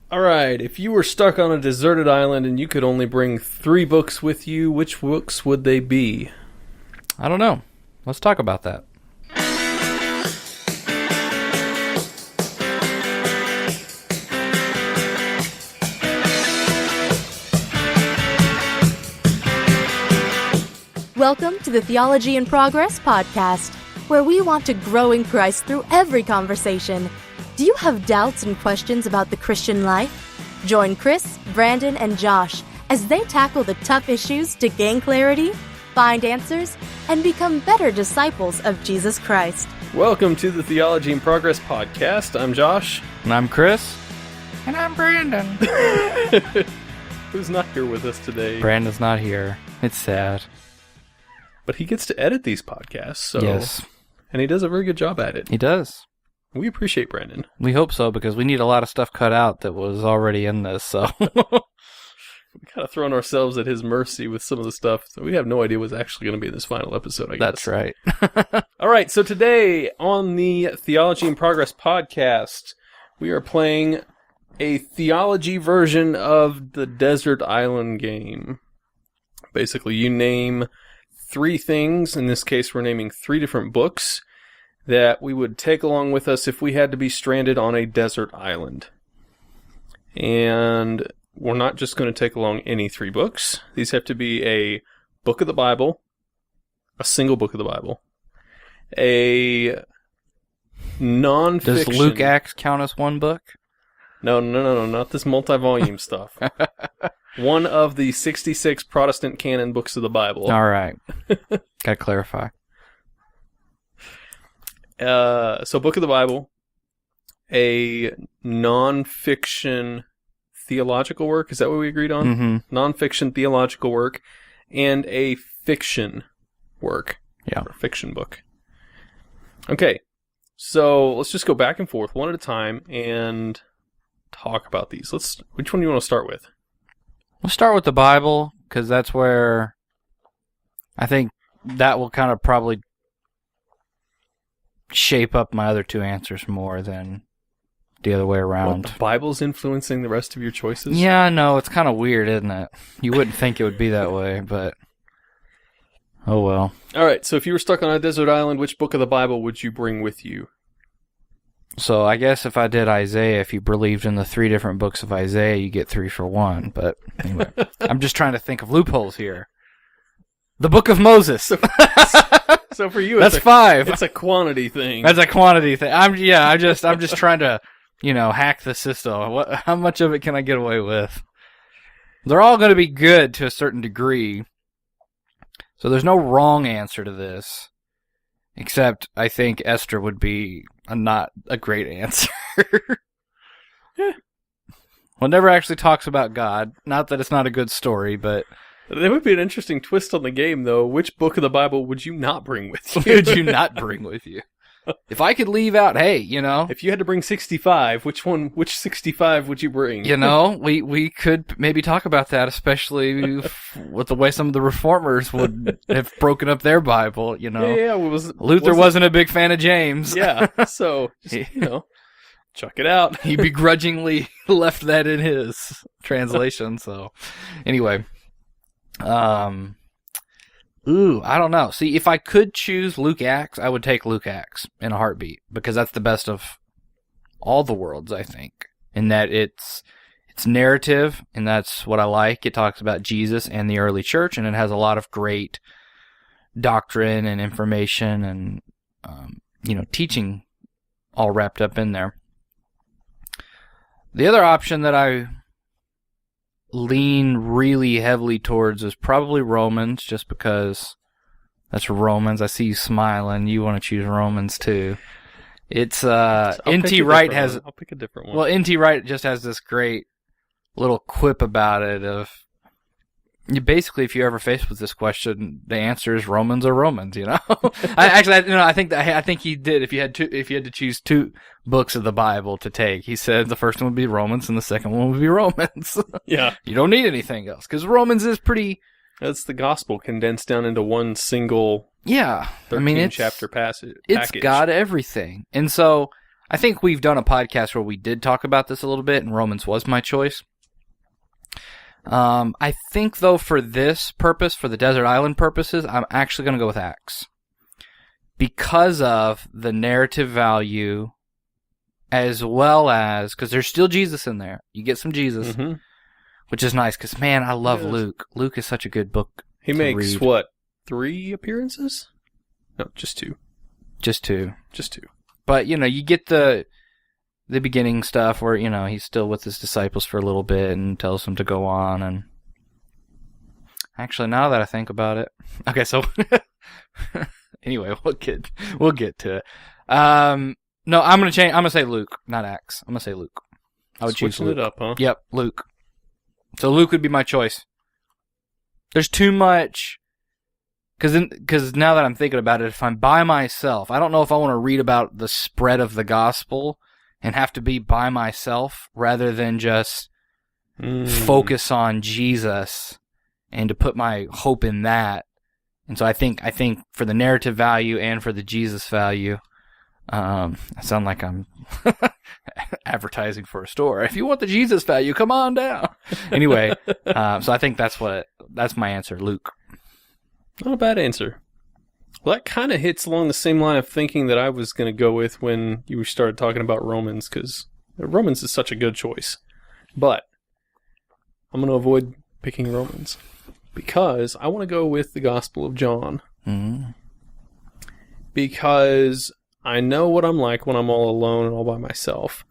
All right, if you were stuck on a deserted island and you could only bring 3 books with you, which books would they be? I don't know. Let's talk about that. Welcome to the Theology in Progress podcast, where we want to grow in Christ through every conversation. Do you have doubts and questions about the Christian life? Join Chris, Brandon, and Josh as they tackle the tough issues to gain clarity, find answers, and become better disciples of Jesus Christ. Welcome to the Theology in Progress podcast. I'm Josh. And I'm Chris. And I'm Brandon. Who's not here with us today? Brandon's not here. It's sad. But he gets to edit these podcasts, so... Yes. And he does a very good job at it. He does. We appreciate Brandon. We hope so, because we need a lot of stuff cut out that was already in this, so... We kind of thrown ourselves at his mercy with some of the stuff, so we have no idea what's actually going to be in this final episode, I guess. That's right. All right, so today on the Theology in Progress podcast, we are playing a theology version of the Desert Island game. Basically, you name 3 things. In this case, we're naming 3 different books that we would take along with us if we had to be stranded on a desert island. And we're not just going to take along any 3 books. These have to be a book of the Bible, a single book of the Bible, a non-fiction... Does Luke Acts count as one book? No, not this multi-volume stuff. One of the 66 Protestant canon books of the Bible. All right. Gotta clarify. So book of the Bible, a non-fiction theological work, is that what we agreed on? Mm-hmm. Non-fiction theological work, and a fiction work. Yeah. Or fiction book. Okay, so let's just go back and forth one at a time and talk about these. Which one do you want to start with? We'll start with the Bible, because that's where I think that will kind of probably shape up my other 2 answers more than the other way around. What, the Bible's influencing the rest of your choices? Yeah, I know. It's kind of weird, isn't it? You wouldn't think it would be that way, but oh well. All right, so if you were stuck on a desert island, which book of the Bible would you bring with you? So I guess if I did Isaiah, if you believed in the 3 different books of Isaiah, you get 3 for 1. But anyway, I'm just trying to think of loopholes here. The Book of Moses. So for you, that's 5. It's a quantity thing. That's a quantity thing. I'm just trying to, hack the system. How much of it can I get away with? They're all going to be good to a certain degree. So there's no wrong answer to this. Except I think Esther would be not a great answer. Yeah. Well, it never actually talks about God. Not that it's not a good story, but... There would be an interesting twist on the game, though. Which book of the Bible would you not bring with you? Would you not bring with you? If I could leave out, hey, If you had to bring 65, which 65 would you bring? We could maybe talk about that, especially with the way some of the reformers would have broken up their Bible, Yeah, Luther wasn't a big fan of James. Yeah, so, chuck it out. He begrudgingly left that in his translation, so... Anyway... I don't know. See, if I could choose Luke Acts, I would take Luke Acts in a heartbeat, because that's the best of all the worlds, I think. In that it's narrative, and that's what I like. It talks about Jesus and the early church, and it has a lot of great doctrine and information and, teaching all wrapped up in there. The other option that I lean really heavily towards is probably Romans, just because that's Romans. I see you smiling. You want to choose Romans too. It's N.T. Wright has... I'll pick a different one. Well, N.T. Wright just has this great little quip about it of... Basically, if you're ever faced with this question, the answer is Romans or Romans. I think he did. If you had to choose 2 books of the Bible to take, he said the first one would be Romans and the second one would be Romans. Yeah, you don't need anything else because Romans is pretty. That's the gospel condensed down into one single. Yeah, 13 chapter passage. It's got everything, and so I think we've done a podcast where we did talk about this a little bit, and Romans was my choice. I think, though, for this purpose, for the desert island purposes, I'm actually going to go with Acts. Because of the narrative value, as well as, because there's still Jesus in there. You get some Jesus, which is nice, because, man, I love Luke. Luke is such a good book. He makes, read. what, 3 appearances? No, just 2. Just 2. Just 2. But, you get the beginning stuff where, he's still with his disciples for a little bit and tells them to go on. And actually, now that I think about it, okay, so anyway, we'll get to it. No, I'm gonna change. I'm gonna say Luke, not Acts. I'm gonna say Luke. I would choose Luke. Switching it up, huh? Yep, Luke. So Luke would be my choice. There's too much. Because now that I'm thinking about it, if I'm by myself, I don't know if I want to read about the spread of the gospel and have to be by myself rather than just focus on Jesus and to put my hope in that. And so I think for the narrative value and for the Jesus value, I sound like I'm advertising for a store. If you want the Jesus value, come on down. Anyway, so I think that's my answer, Luke. Not a bad answer. Well, that kind of hits along the same line of thinking that I was going to go with when you started talking about Romans, because Romans is such a good choice. But I'm going to avoid picking Romans because I want to go with the Gospel of John. Mm-hmm. Because I know what I'm like when I'm all alone and all by myself.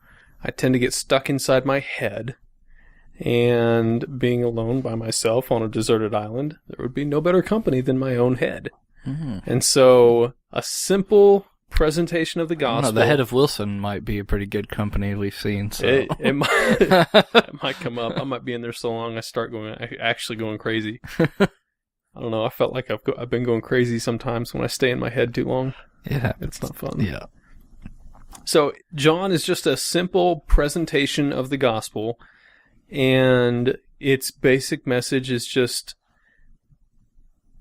I tend to get stuck inside my head. And being alone by myself on a deserted island, there would be no better company than my own head. Mm-hmm. And so, a simple presentation of the gospel. The head of Wilson might be a pretty good company we've seen. So. It might come up. I might be in there so long I start actually going crazy. I don't know. I felt like I've been going crazy sometimes when I stay in my head too long. Yeah, it's not fun. Yeah. So, John is just a simple presentation of the gospel. And its basic message is just,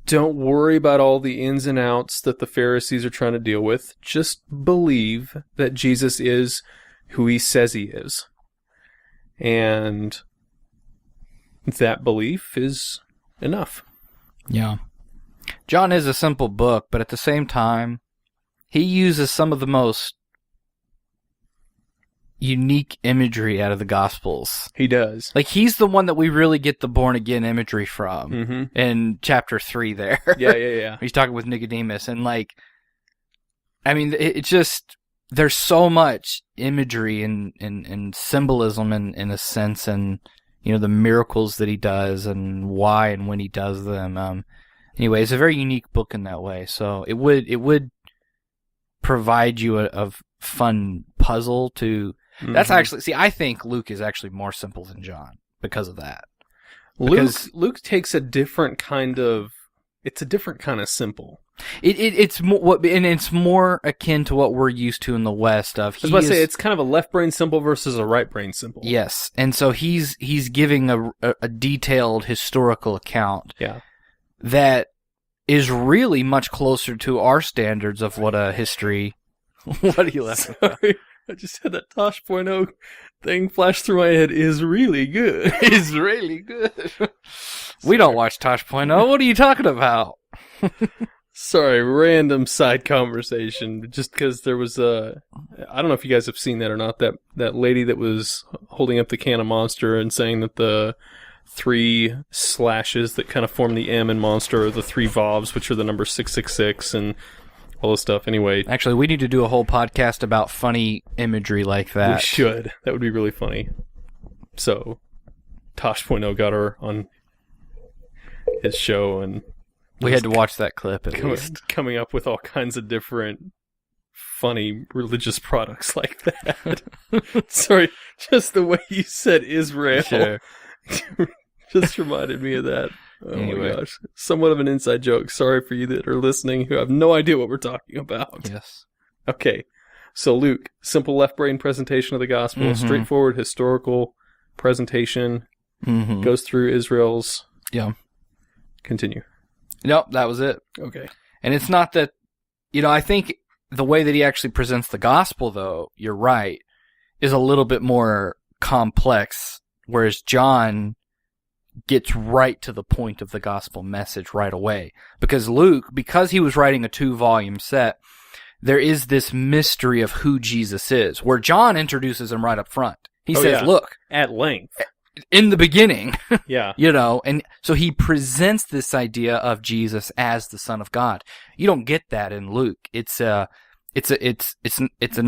don't worry about all the ins and outs that the Pharisees are trying to deal with. Just believe that Jesus is who he says he is. And that belief is enough. Yeah. John is a simple book, but at the same time, he uses some of the most unique imagery out of the Gospels. He does. Like, he's the one that we really get the born-again imagery from in chapter 3 there. Yeah. He's talking with Nicodemus, and, like, I mean, it's just, there's so much imagery and symbolism in a sense, and, the miracles that he does, and why and when he does them. Anyway, it's a very unique book in that way, so it would provide you a fun puzzle to... That's actually... See, I think Luke is actually more simple than John because of that. Luke takes a different kind of... It's a different kind of simple. It's more akin to what we're used to in the West. I was about to say, it's kind of a left brain simple versus a right brain simple. Yes, and so he's giving a detailed historical account that is really much closer to our standards of what a history... What are you laughing at? Sorry, I just had that Tosh.0 thing flash through my head. Is really good. Is really good. We don't watch Tosh.0. What are you talking about? Sorry, random side conversation. Just because there was I don't know if you guys have seen that or not. That lady that was holding up the can of Monster and saying that the 3 slashes that kind of form the M in Monster are the 3 Vovs, which are the number 666 and all this stuff. Anyway, actually, we need to do a whole podcast about funny imagery like that. We should. That would be really funny. So, Tosh.0 got her on his show, and we had to watch that clip at least. Coming up with all kinds of different funny religious products like that. Sorry, just the way you said Israel. Sure. Just reminded me of that. Oh anyway. My gosh. Somewhat of an inside joke. Sorry for you that are listening who have no idea what we're talking about. Yes. Okay. So Luke, simple left brain presentation of the gospel, straightforward historical presentation, goes through Israel's... Yeah. Continue. Nope, that was it. Okay. And it's not that, I think the way that he actually presents the gospel, though, you're right, is a little bit more complex, whereas John gets right to the point of the gospel message right away. Because Luke, because he was writing a 2-volume set, there is this mystery of who Jesus is, where John introduces him right up front. He says, look, at length, in the beginning, yeah, and so he presents this idea of Jesus as the Son of God. You don't get that in Luke. It's an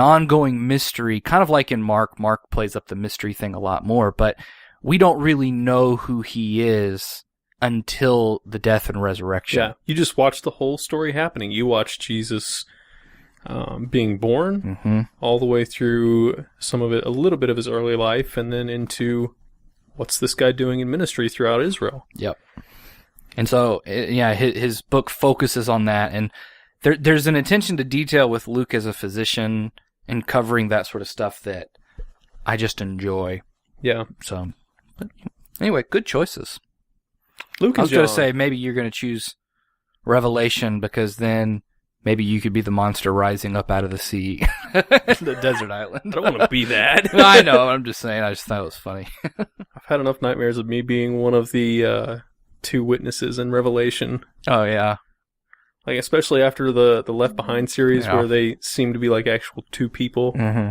ongoing mystery, kind of like in Mark. Mark plays up the mystery thing a lot more, but we don't really know who he is until the death and resurrection. Yeah, you just watch the whole story happening. You watch Jesus being born, all the way through some of it, a little bit of his early life, and then into what's this guy doing in ministry throughout Israel. Yep. And so, yeah, his book focuses on that, and there's an attention to detail with Luke as a physician and covering that sort of stuff that I just enjoy. Yeah. So, but anyway, good choices. Luke I and was going to John. say, maybe you're going to choose Revelation, because then maybe you could be the monster rising up out of the sea. The desert island. I don't want to be that. I know, I'm just saying, I just thought it was funny. I've had enough nightmares of me being one of the 2 witnesses in Revelation. Oh, yeah. Like, especially after the Left Behind series, Yeah. where they seem to be like actual 2 people. Mm-hmm.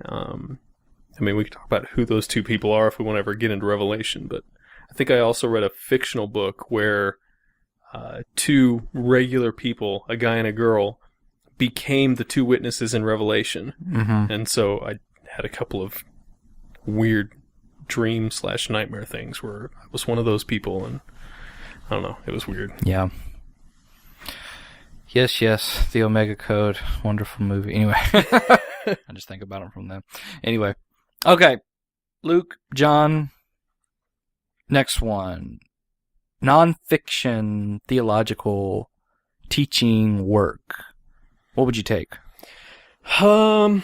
I mean, we could talk about who those 2 people are if we want to ever get into Revelation, but I think I also read a fictional book where 2 regular people, a guy and a girl, became the 2 witnesses in Revelation. Mm-hmm. And so I had a couple of weird dream/nightmare things where I was one of those people, and I don't know, it was weird. Yeah. Yes, the Omega Code, wonderful movie. Anyway, I just think about it from them. Anyway, okay, Luke, John, next one. Nonfiction, theological, teaching work. What would you take? I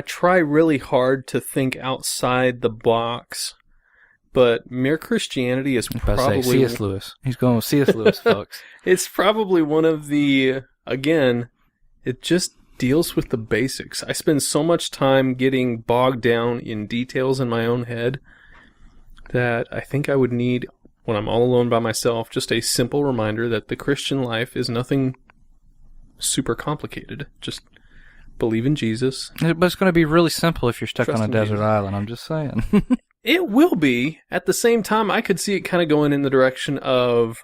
try really hard to think outside the box, but Mere Christianity is probably... C.S. Lewis. He's going with C.S. Lewis, folks. It's probably one of the... Again, it just deals with the basics. I spend so much time getting bogged down in details in my own head that I think I would need, when I'm all alone by myself, just a simple reminder that the Christian life is nothing super complicated. Just believe in Jesus. But it's going to be really simple if you're stuck Trust on a in desert Jesus. island, I'm just saying. It will be. At the same time, I could see it kind of going in the direction of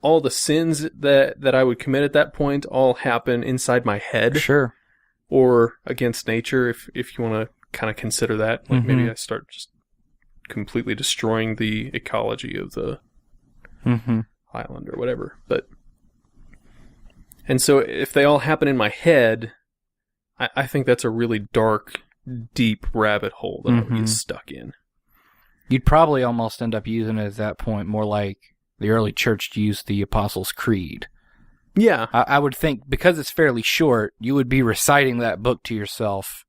all the sins that I would commit at that point all happen inside my head. Sure. Or against nature, if you want to kind of consider that. Like maybe I start just completely destroying the ecology of the island or whatever. And so if they all happen in my head, I think that's a really dark, deep rabbit hole that I would get stuck in. You'd probably almost end up using it at that point more like the early church used the Apostles' Creed. Yeah. I would think, because it's fairly short, you would be reciting that book to yourself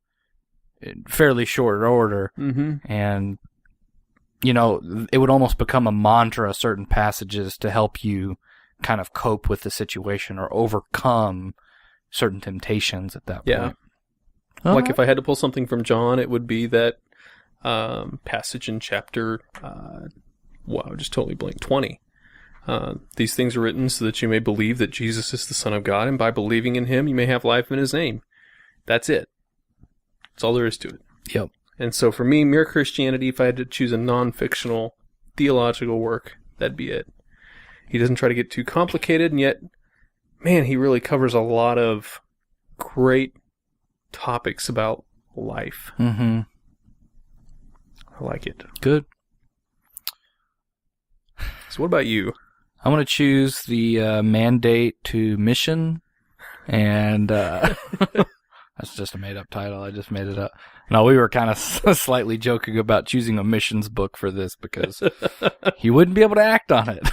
in fairly short order. And, it would almost become a mantra, certain passages, to help you kind of cope with the situation or overcome certain temptations at that point. Yeah. Like if I had to pull something from John, it would be that passage in chapter, just totally blanked, 20. These things are written so that you may believe that Jesus is the Son of God, and by believing in him, you may have life in his name. That's it. That's all there is to it. Yep. And so for me, Mere Christianity, if I had to choose a non-fictional theological work, that'd be it. He doesn't try to get too complicated, and yet, man, he really covers a lot of great topics about life. I like it. Good. So what about you? I'm going to choose the Mandate to Mission, and that's just a made-up title. I just made it up. No, we were kind of slightly joking about choosing a missions book for this because he wouldn't be able to act on it.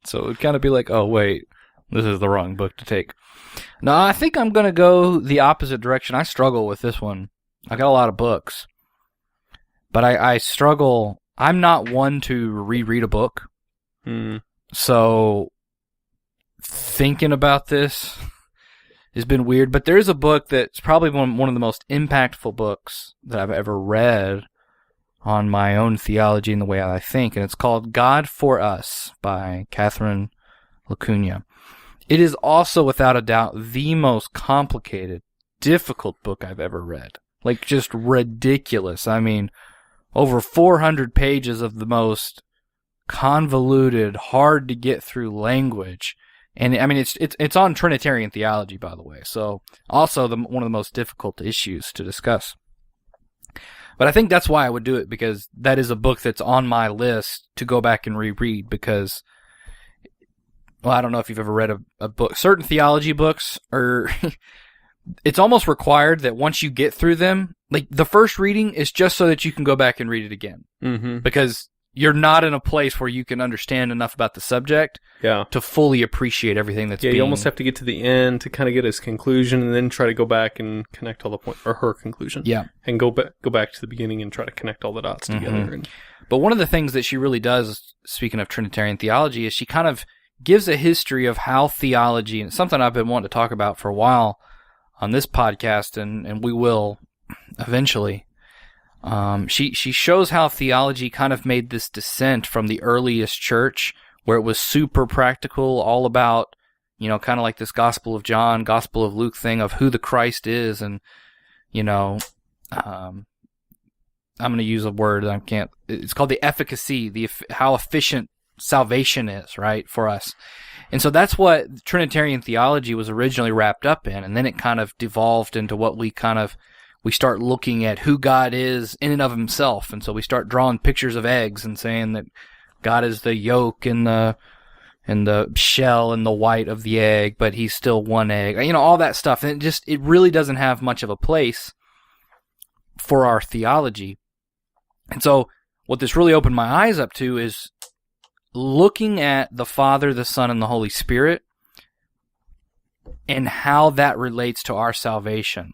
So it would kind of be like, oh, wait, this is the wrong book to take. No, I think I'm going to go the opposite direction. I struggle with this one. I got a lot of books, but I struggle. I'm not one to reread a book. So thinking about this has been weird, but there is a book that's probably one of the most impactful books that I've ever read on my own theology and the way I think, and it's called God for Us by Catherine LaCugna. It is also, without a doubt, the most complicated, difficult book I've ever read. Like, just ridiculous. I mean, over 400 pages of the most convoluted, hard to get through language. And I mean, it's on Trinitarian theology, by the way. So also one of the most difficult issues to discuss. But I think that's why I would do it, because that is a book that's on my list to go back and reread. Because, well, I don't know if you've ever read a book. Certain theology books are, it's almost required that once you get through them, like the first reading is just so that you can go back and read it again. Mm-hmm. Because you're not in a place where you can understand enough about the subject to fully appreciate everything that's being... you almost have to get to the end to kind of get his conclusion, and then try to go back and connect all the points, or her conclusion. Yeah. And go back to the beginning and try to connect all the dots together. And... But one of the things that she really does, speaking of Trinitarian theology, is she kind of gives a history of how theology, and it's something I've been wanting to talk about for a while on this podcast, and we will eventually. She shows how theology kind of made this descent from the earliest church, where it was super practical, all about, kind of like this Gospel of John, Gospel of Luke thing of who the Christ is, and, I'm going to use a word that I can't, it's called the efficacy, how efficient salvation is, right, for us. And so that's what Trinitarian theology was originally wrapped up in, and then it kind of devolved into what we start looking at who God is in and of himself. And so we start drawing pictures of eggs and saying that God is the yolk and the shell and the white of the egg, but he's still one egg. All that stuff. And it really doesn't have much of a place for our theology. And so what this really opened my eyes up to is looking at the Father, the Son, and the Holy Spirit and how that relates to our salvation.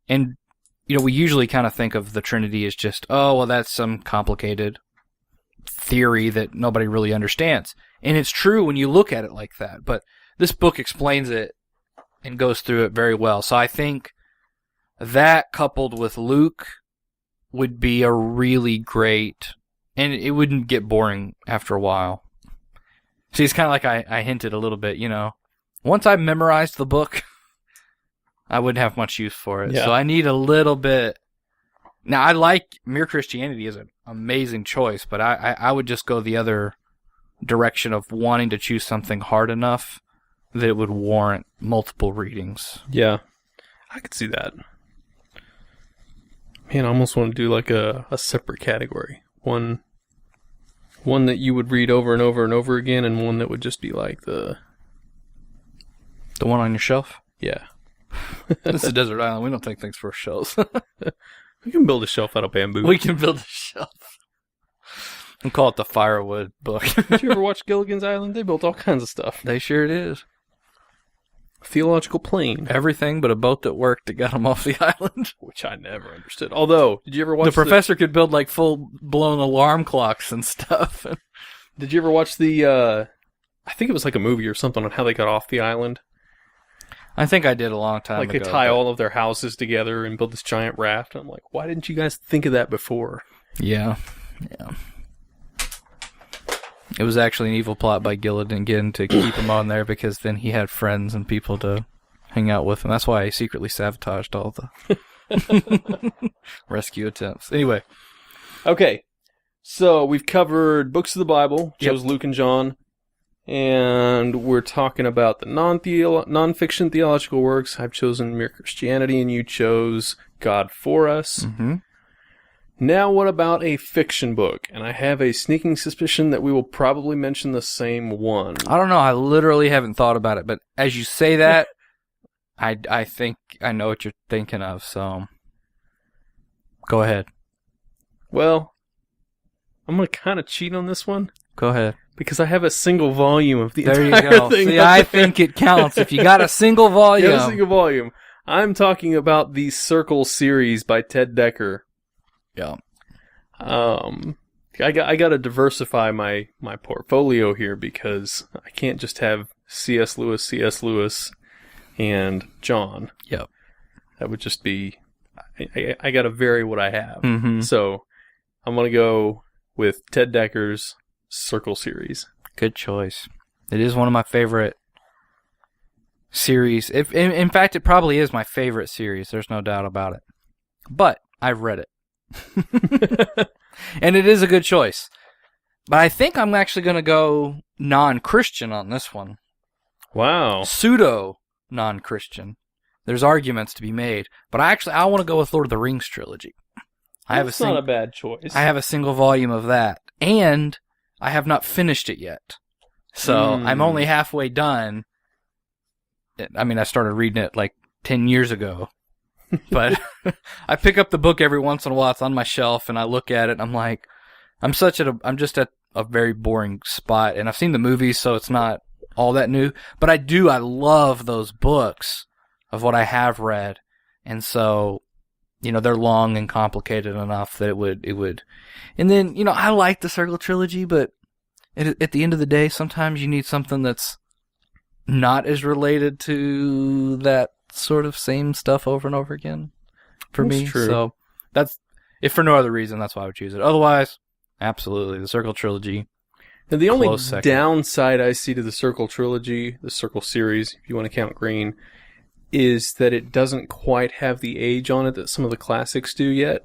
And we usually kind of think of the Trinity as just, that's some complicated theory that nobody really understands. And it's true when you look at it like that, but this book explains it and goes through it very well. So I think that coupled with Luke would be a really great, and it wouldn't get boring after a while. See, it's kind of like I hinted a little bit, once I memorized the book, I wouldn't have much use for it. Yeah. So I need a little bit. Now, I like Mere Christianity as an amazing choice, but I would just go the other direction of wanting to choose something hard enough that it would warrant multiple readings. Yeah, I could see that. Man, I almost want to do like a separate category. One that you would read over and over and over again, and one that would just be like the one on your shelf? Yeah. This is a desert island. We don't take things for shelves. We can build a shelf out of bamboo. We can build a shelf. And call it the firewood book. Did you ever watch Gilligan's Island? They built all kinds of stuff. They sure did. Theological plane. Everything but a boat that worked that got them off the island. Which I never understood. Although, did you ever watch the professor could build like full-blown alarm clocks and stuff. Did you ever watch I think it was like a movie or something on how they got off the island? I think I did a long time ago. Like they tie all of their houses together and build this giant raft. I'm like, why didn't you guys think of that before? Yeah. It was actually an evil plot by Gilligan to keep him on there, because then he had friends and people to hang out with, and that's why I secretly sabotaged all the rescue attempts. Anyway. Okay. So we've covered books of the Bible, chose Luke and John. And we're talking about the non-fiction theological works. I've chosen Mere Christianity, and you chose God for Us. Mm-hmm. Now, what about a fiction book? And I have a sneaking suspicion that we will probably mention the same one. I don't know. I literally haven't thought about it, but as you say that, I think I know what you're thinking of. So, go ahead. Well, I'm going to kind of cheat on this one. Go ahead. Because I have a single volume of the there entire you go. thing. See, I think it counts. If you got a single volume. Yeah, a single volume. I'm talking about the Circle series by Ted Dekker. Yeah. I got to diversify my portfolio here, because I can't just have C.S. Lewis, and John. Yep. That would just be... I got to vary what I have. Mm-hmm. So I'm going to go with Ted Dekker's Circle series. Good choice. It is one of my favorite series. In fact, it probably is my favorite series. There's no doubt about it. But I've read it. And it is a good choice. But I think I'm actually going to go non-Christian on this one. Wow. Pseudo non-Christian. There's arguments to be made. But I want to go with Lord of the Rings trilogy. That's not a bad choice. I have a single volume of that. And I have not finished it yet. So I'm only halfway done. I mean, I started reading it like 10 years ago. But I pick up the book every once in a while. It's on my shelf, and I look at it, and I'm like, I'm just at a very boring spot. And I've seen the movies, so it's not all that new. But I love those books of what I have read. And so, they're long and complicated enough that it would. And then, I like the Circle trilogy, but at the end of the day, sometimes you need something that's not as related to that sort of same stuff over and over again for me. True. So that's, if for no other reason, that's why I would choose it. Otherwise, absolutely, the Circle trilogy. And the only second. downside I see to the Circle trilogy, the Circle series, if you want to count Green, is that it doesn't quite have the age on it that some of the classics do yet.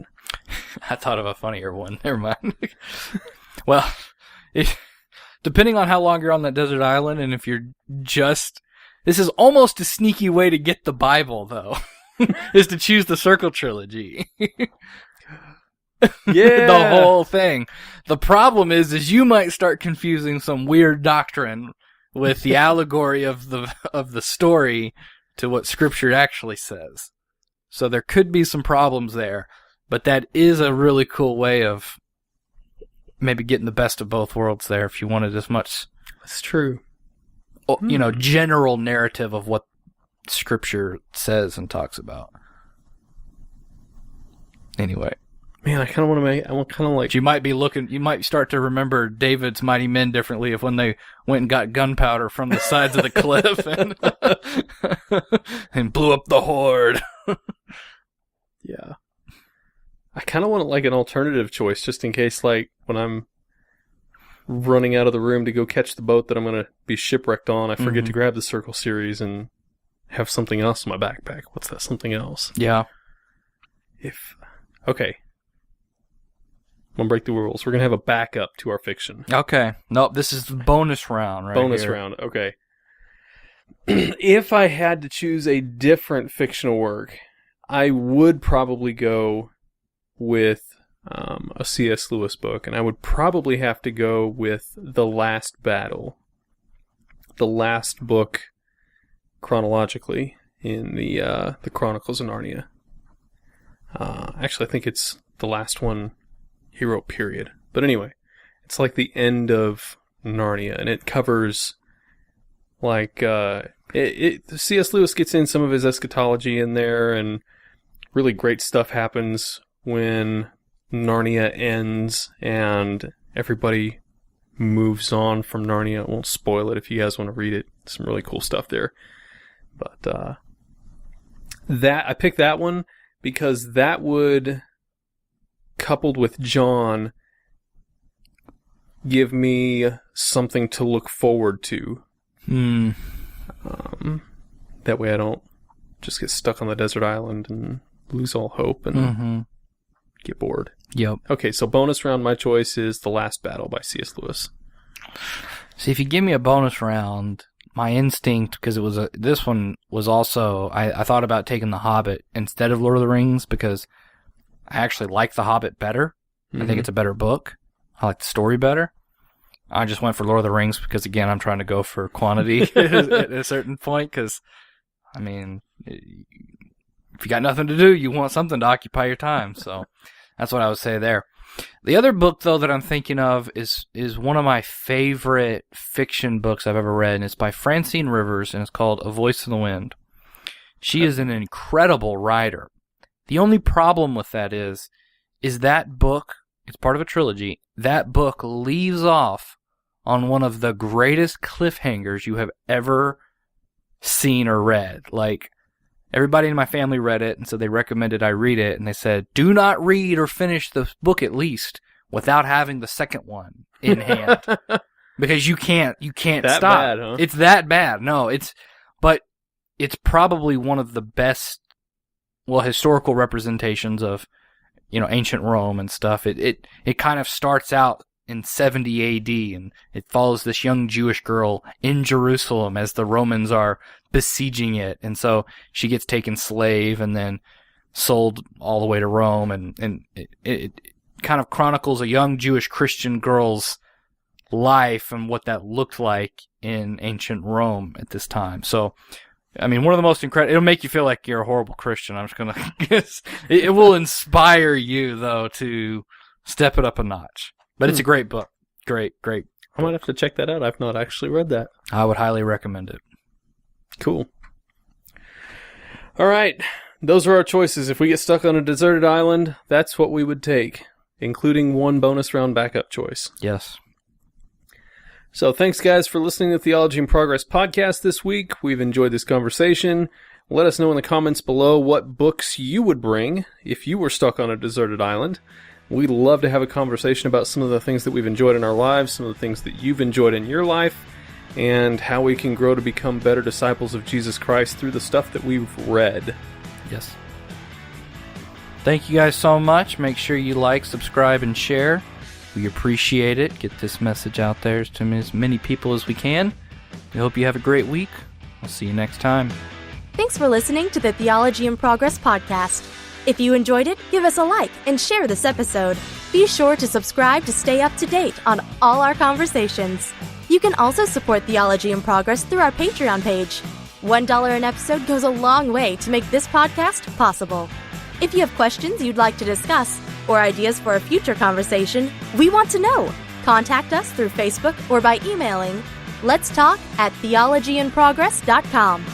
I thought of a funnier one. Never mind. Well, depending on how long you're on that desert island, and if you're this is almost a sneaky way to get the Bible, though, is to choose the Circle trilogy. Yeah. The whole thing. The problem is you might start confusing some weird doctrine with the allegory of the story to what Scripture actually says. So there could be some problems there, but that is a really cool way of maybe getting the best of both worlds there if you wanted as much. That's true. General narrative of what Scripture says and talks about. Anyway. Man, I kind of want to make... I want kind of like... You might start to remember David's mighty men differently if when they went and got gunpowder from the sides of the cliff and blew up the horde. Yeah. I kind of want like an alternative choice just in case, like, when I'm running out of the room to go catch the boat that I'm going to be shipwrecked on, I forget to grab the Circle series and have something else in my backpack. What's that something else? Yeah. Okay. I'm going to break the rules. We're going to have a backup to our fiction. Okay. Nope, this is the bonus round right Bonus here. round, okay. If I had to choose a different fictional work, I would probably go with a C.S. Lewis book, and I would probably have to go with The Last Battle. The last book, chronologically, in the Chronicles of Narnia. Actually, I think it's the last one he wrote, period. But anyway, it's like the end of Narnia, and it covers, like, C.S. Lewis gets in some of his eschatology in there, and really great stuff happens when Narnia ends and everybody moves on from Narnia. I won't spoil it if you guys want to read it. Some really cool stuff there. But I picked that one because that would, coupled with John, give me something to look forward to. That way I don't just get stuck on the desert island and lose all hope and get bored. Yep. Okay, so bonus round, my choice is The Last Battle by C.S. Lewis. See, if you give me a bonus round, my instinct, because this one was also, I thought about taking The Hobbit instead of Lord of the Rings because I actually like The Hobbit better. I think it's a better book. I like the story better. I just went for Lord of the Rings because, again, I'm trying to go for quantity at a certain point because, I mean, if you got nothing to do, you want something to occupy your time. So that's what I would say there. The other book, though, that I'm thinking of is one of my favorite fiction books I've ever read, and it's by Francine Rivers, and it's called A Voice in the Wind. She is an incredible writer. The only problem with that is that book, it's part of a trilogy, that book leaves off on one of the greatest cliffhangers you have ever seen or read. Like, everybody in my family read it, and so they recommended I read it, and they said, do not read or finish the book at least without having the second one in hand. Because you can't that stop. Bad, huh? It's that bad. No, but it's probably one of the best, historical representations of, ancient Rome and stuff. It kind of starts out in 70 AD, and it follows this young Jewish girl in Jerusalem as the Romans are besieging it. And so she gets taken slave and then sold all the way to Rome. And it kind of chronicles a young Jewish Christian girl's life and what that looked like in ancient Rome at this time. So, I mean, one of the most incredible, it'll make you feel like you're a horrible Christian. I'm just going to guess. It will inspire you, though, to step it up a notch. But it's a great book. Great. I might have to check that out. I've not actually read that. I would highly recommend it. Cool. All right. Those are our choices. If we get stuck on a deserted island, that's what we would take, including one bonus round backup choice. Yes. So thanks, guys, for listening to Theology in Progress podcast this week. We've enjoyed this conversation. Let us know in the comments below what books you would bring if you were stuck on a deserted island. We'd love to have a conversation about some of the things that we've enjoyed in our lives, some of the things that you've enjoyed in your life, and how we can grow to become better disciples of Jesus Christ through the stuff that we've read. Yes. Thank you guys so much. Make sure you like, subscribe, and share. We appreciate it. Get this message out there to as many people as we can. We hope you have a great week. We'll see you next time. Thanks for listening to the Theology in Progress podcast. If you enjoyed it, give us a like and share this episode. Be sure to subscribe to stay up to date on all our conversations. You can also support Theology in Progress through our Patreon page. $1 an episode goes a long way to make this podcast possible. If you have questions you'd like to discuss, or ideas for a future conversation, we want to know. Contact us through Facebook or by emailing letstalk@theologyinprogress.com.